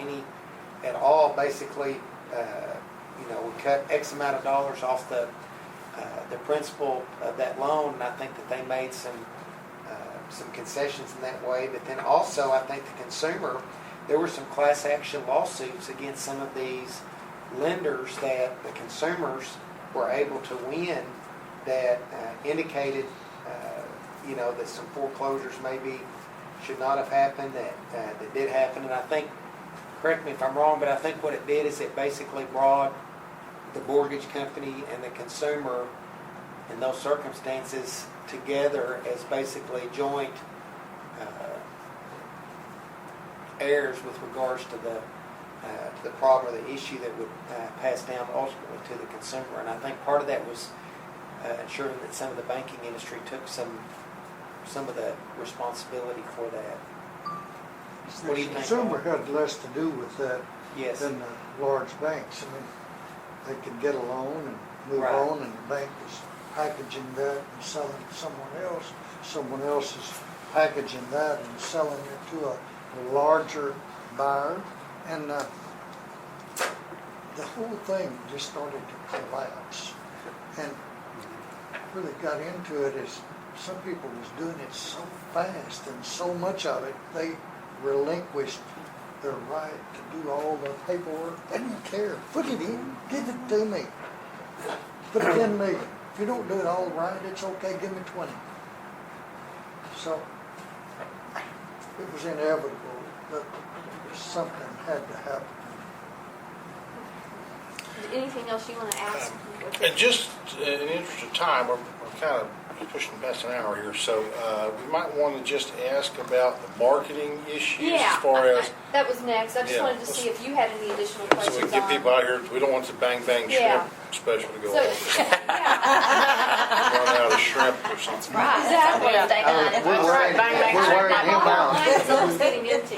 at all. Basically, we cut X amount of dollars off the principal of that loan, and I think that they made some concessions in that way. But then also, I think the consumer, there were some class action lawsuits against some of these lenders that the consumers were able to win that indicated, that some foreclosures maybe should not have happened, that did happen. And I think, correct me if I'm wrong, but I think what it did is it basically brought the mortgage company and the consumer in those circumstances together as basically joint heirs with regards to the problem or the issue that would pass down ultimately to the consumer. And I think part of that was ensuring that some of the banking industry took some of the responsibility for that. What do you The think? consumer had less to do with that Yes. than the large banks. I mean, they could get a loan and move Right. on, and the bank was packaging that and selling it to someone else. Someone else is packaging that and selling it to a larger buyer. And the whole thing just started to collapse. And really got into it is some people was doing it so fast and so much of it, they relinquished their right to do all the paperwork. They didn't care. Put it in. Give it to me. Put 10 million. If you don't do it all right, it's okay. Give me 20. So it was inevitable that something had to happen. Anything else you want to ask? And just in the interest of time, we're kind of pushing past an hour here, so we might want to just ask about the marketing issues Yeah, as far as, that was next. I just Yeah. wanted to see if you had any additional so questions we can get on. people out here, we don't want the bang bang Yeah. shrimp special to go So, on. yeah, Run out of shrimp or something. Right. Exactly. That's what they done. We're wearing, Bang, bang, we're bang, wearing bang, him bang, out. Mine's almost getting empty.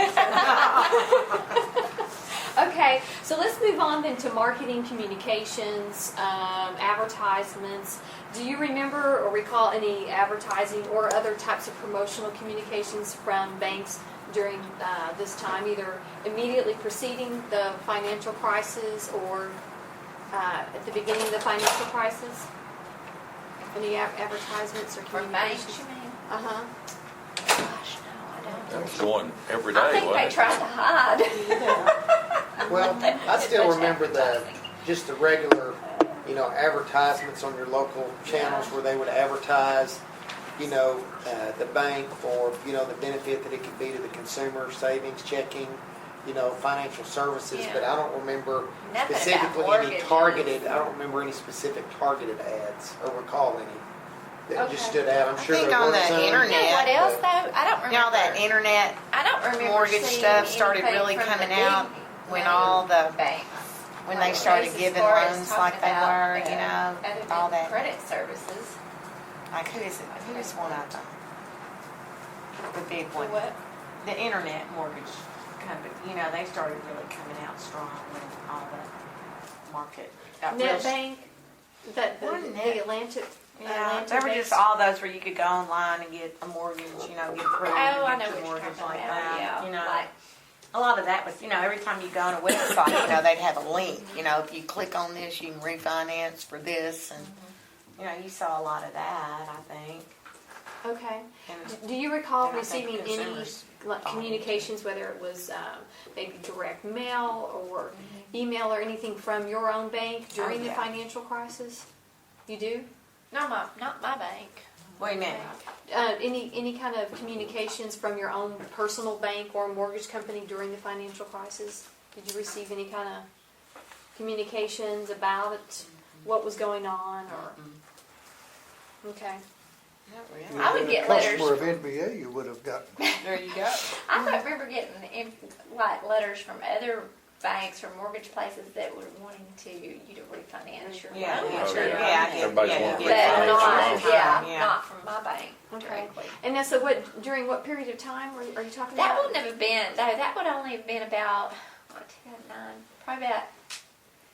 Okay, so let's move on then to marketing, communications, advertisements. Do you remember or recall any advertising or other types of promotional communications from banks during this time, either immediately preceding the financial crisis or at the beginning of the financial crisis? Any advertisements or For communications? banks, you mean? Uh-huh. Gosh, no, I That don't. was going every day, I think wasn't they it? tried to hide. Well, I still Much remember advertising. just the regular, advertisements on your local channels where they would advertise, the bank for, the benefit that it could be to the consumer, savings, checking, financial services. Yeah. But I don't remember Nothing about specifically any mortgages. targeted, I don't remember any specific targeted ads or recall any that just Okay. stood out. I'm I sure think there on were the some. internet- You know what else though? I don't remember. You know, that internet I don't remember mortgage seeing stuff started anything really from the coming big out when major all the, banks. when they started As giving far as loans talking like they about, were, other than all that. credit services. Like who is one of them? The big For one. what? The internet mortgage company, they started really coming out strong when all the market got real. NetBank, the Wasn't the it? Atlantic. Yeah, Atlantic there were banks. just all those where you could go online and get a mortgage, get approved, Oh, I and know get what your you're mortgage talking like about, that. yeah. Like, A lot of that was, every time you go on a website, they'd have a link. If you click on this, you can refinance for this, and you saw a lot of that, I think. Okay. And Do you recall And I think receiving any consumers communications, whether it was maybe direct mail or email or anything from your own bank during the yeah. financial crisis? You do? not my bank. what do you mean? Any kind of communications from your own personal bank or mortgage company during the financial crisis? Did you receive any kind of communications about it, what was going on, or? Okay. Not really. I would Been get a letters. customer of NBA, you would have gotten. There you go. I remember getting letters from other banks or mortgage places that were wanting you to refinance your Yeah, loan. yeah, Oh, sure. yeah. Yeah, I get- Everybody's yeah, wanting you to get But that. refinance not, their loan. yeah, not from my bank Okay. directly. And now, so during what period of time are you talking That about? wouldn't have been, no, that would only have been about, 2009, probably about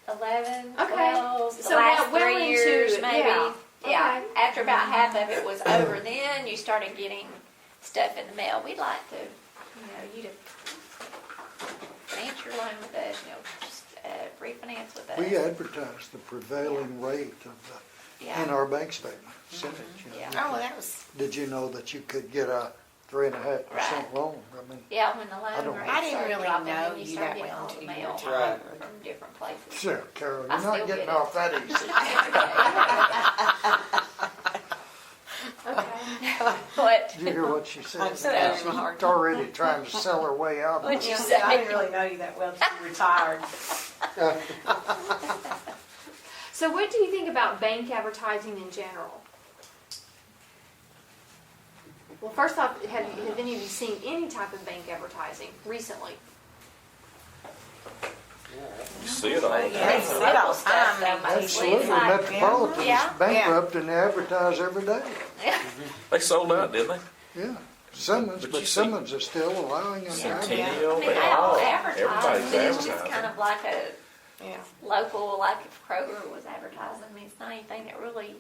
11, Okay. 12, the So last well 3 into- years maybe. yeah. Yeah, Okay. after about half of it was over, then you started getting stuff in the mail. We'd like to, you to finance your loan with us, just refinance with us. We advertised the prevailing rate of Yeah. in our bank statement. Sent it, Yeah. Oh, well, that was, Did you know that you could get a 3.5% Right. loan? I mean, Yeah, when the I loan don't- rate I didn't started really dropping, know then you you started that getting well all the until you mail were Right. from different places. Sarah, Carol, I you're not still getting get it. off that easy. Okay. What? Did you hear what she said? I'm still having a hard She's already trying to sell her way out of What'd it. you say? I didn't really know you that well until you retired. So what do you think about bank advertising in general? Well, first off, have any of you seen any type of bank advertising recently? You see it all the Yeah, it's time. right all the time. Absolutely, like- Metropolitan's Yeah. bankrupt and they advertise every day. They sold out, didn't they? Yeah, Simmons, But but you see- Simmons is still allowing them to advertise. Centennial, I mean, they they all all, advertise, everybody's but it's just advertising. kind of like a Yeah. local, like if Kroger was advertising, I mean, it's not anything that really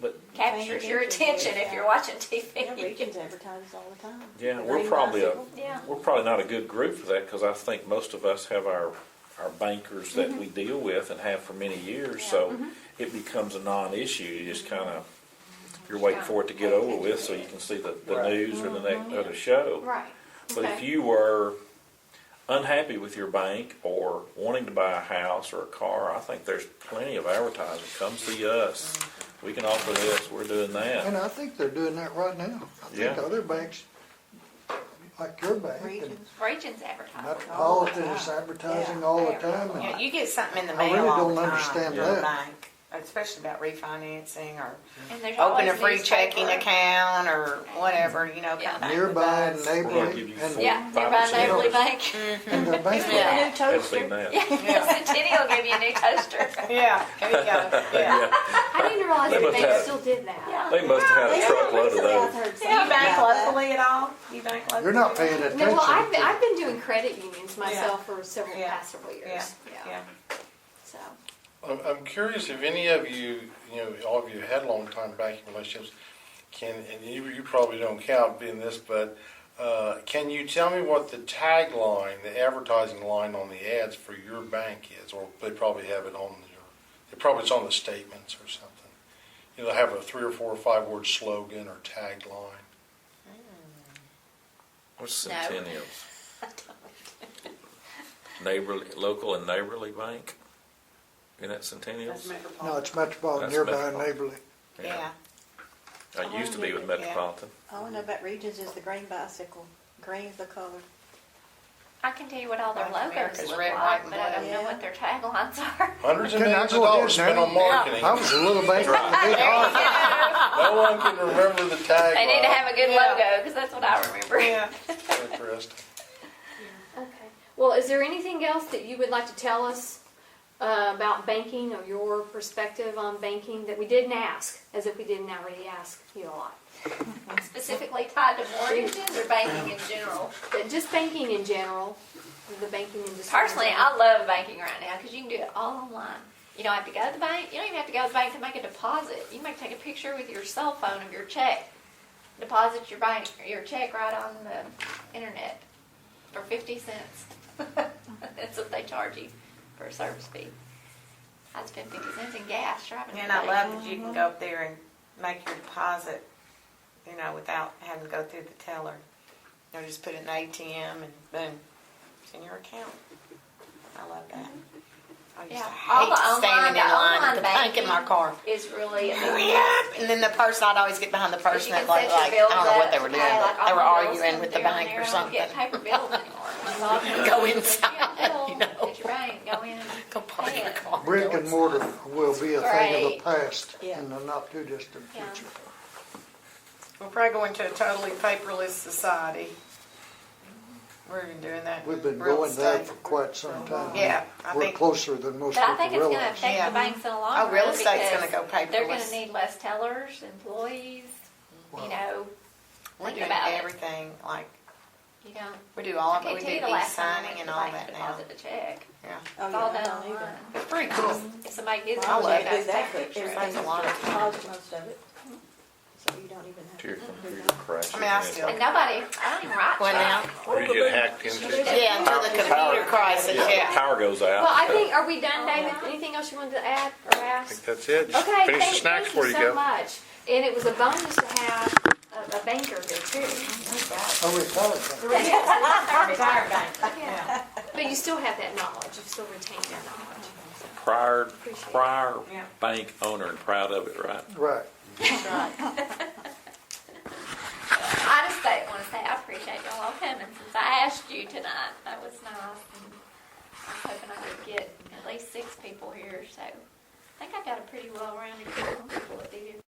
But captures your attention if you're watching TV. Yeah, Regions advertises all the time. yeah, The we're green probably bicycle. Yeah. we're probably not a good group for that because I think most of us have our bankers that we deal with and have for many years, so it becomes a non-issue. You just kind of, you're waiting for it to get over with so you can see the news or the next other show. Right. But if Okay. you were unhappy with your bank or wanting to buy a house or a car, I think there's plenty of advertising. Come see us. We can offer this. We're doing that. And I think they're doing that right now. I think Yeah. other banks, like your bank and Regions. Regions advertising. Metropolitan is advertising Yeah. all the time. Yeah, And you get something in the I mail really all don't the time understand from the that. bank, especially about refinancing or And there's open a always free checking newspaper. account or whatever, you know, Yeah. kind of. Nearby and We'll give neighborly, you and, four- Yeah, nearby 5% Neighborly off. Bank. and they're bankrupt. Yeah. New I've toaster. seen that. Yeah, Centennial will give you a new toaster. Yeah, there you go. Yeah. Yeah. I didn't realize They that must banks have- still did that. Yeah. They must have had a They truckload of recently, I've those. heard Do you something bank about that. locally at all? You bank locally? You're not paying attention. No, well, I've to- been doing credit unions myself for several Yeah. past several years. Yeah. So I'm curious if any of you, all of you had long-time banking relationships, and you probably don't count being this, but can you tell me what the tagline, the advertising line on the ads for your bank is? Or they probably have it on it's on the statements or something. They have a 3 or 4 or 5 word slogan or tagline. What's No. Centennials? Neighborly, local and neighborly bank? Isn't that Centennials? No, it's Metropolitan, That's nearby and Metropolitan. neighborly. Yeah. I used to be with Metropolitan. All I know about Regions is the green bicycle. Green's the color. I can tell you what all their Bank of logos America's look red, white, like, and but I don't blue. know what their taglines are. Hundreds of Can I millions of go ahead dollars spent now? on marketing. I was a little bank in the big heart. No one can remember the tagline. They need to have a good Yeah. logo, because that's what I remember. Yeah. Interesting. okay. Well, is there anything else that you would like to tell us about banking or your perspective on banking that we didn't ask, as if we didn't already ask you a lot? Specifically tied to mortgages or banking in general? Just banking in general, the banking industry. Personally, I love banking right now because you can do it all online. You don't have to go to the bank. You don't even have to go to the bank to make a deposit. You might take a picture with your cell phone of your check, deposit your check right on the internet for 50 cents. That's what they charge you for a service fee. I'd spend 50 cents in gas driving to And the I bank. love that you can go up there and make your deposit, without having to go through the teller. Just put it in the ATM and boom, it's in your account. I love that. I used Yeah. to All hate the standing in line at the bank in my banking car. is really Hurry up! And then the person, I'd always get behind the person You that can set like your I don't know bills what they up were to doing, pay, but like, they were all the bills arguing come with the through on bank there. or I don't something. get paper bills anymore. It's all Go through- inside, Yeah, Get your bank, go in. Go park pay your it. car. Brick and mortar will be a thing of the Right. past Yeah. in the not too distant Yeah. future. We're probably going to a totally paperless society. We're even doing that. We've been real going that estate. for quite some time. Yeah, I We're think. closer than most But I people think it's gonna realize. affect Yeah. the banks in the long Oh, run. real estate's because gonna go They're gonna paperless. need less tellers, employees, you know, We're think doing about it. everything like You don't. we do all I of it. can't We tell do you the last time I e-signing went to and the all bank that to now. deposit a check. Yeah, Oh, It's all yeah, I done don't either. online. it's pretty cool. If somebody gives Well, you I love a don't do that, take but picture of everything's it. a lot of deposit most of it. So you don't even have To your to. computer crashes. I mean, I still- And nobody, I don't even write Well, now, checks. Or you get hacked into. yeah, until the computer crisis. Yeah. Power goes out. Well, I think, are we done, David? Anything else you wanted to add or I ask? think that's it. Just Okay, finish the thank snacks you before you so go. much. And it was a bonus to have a banker here too. Oh, we thought that. Retired bank. Yeah. But you still have that knowledge, you still retain that knowledge. Prior Yeah. bank owner and proud of it, right? Right. That's right. I just want to say I appreciate y'all all coming since I asked you tonight. That was nice. And I was hoping I could get at least 6 people here, so I think I got a pretty well-rounded group of people that do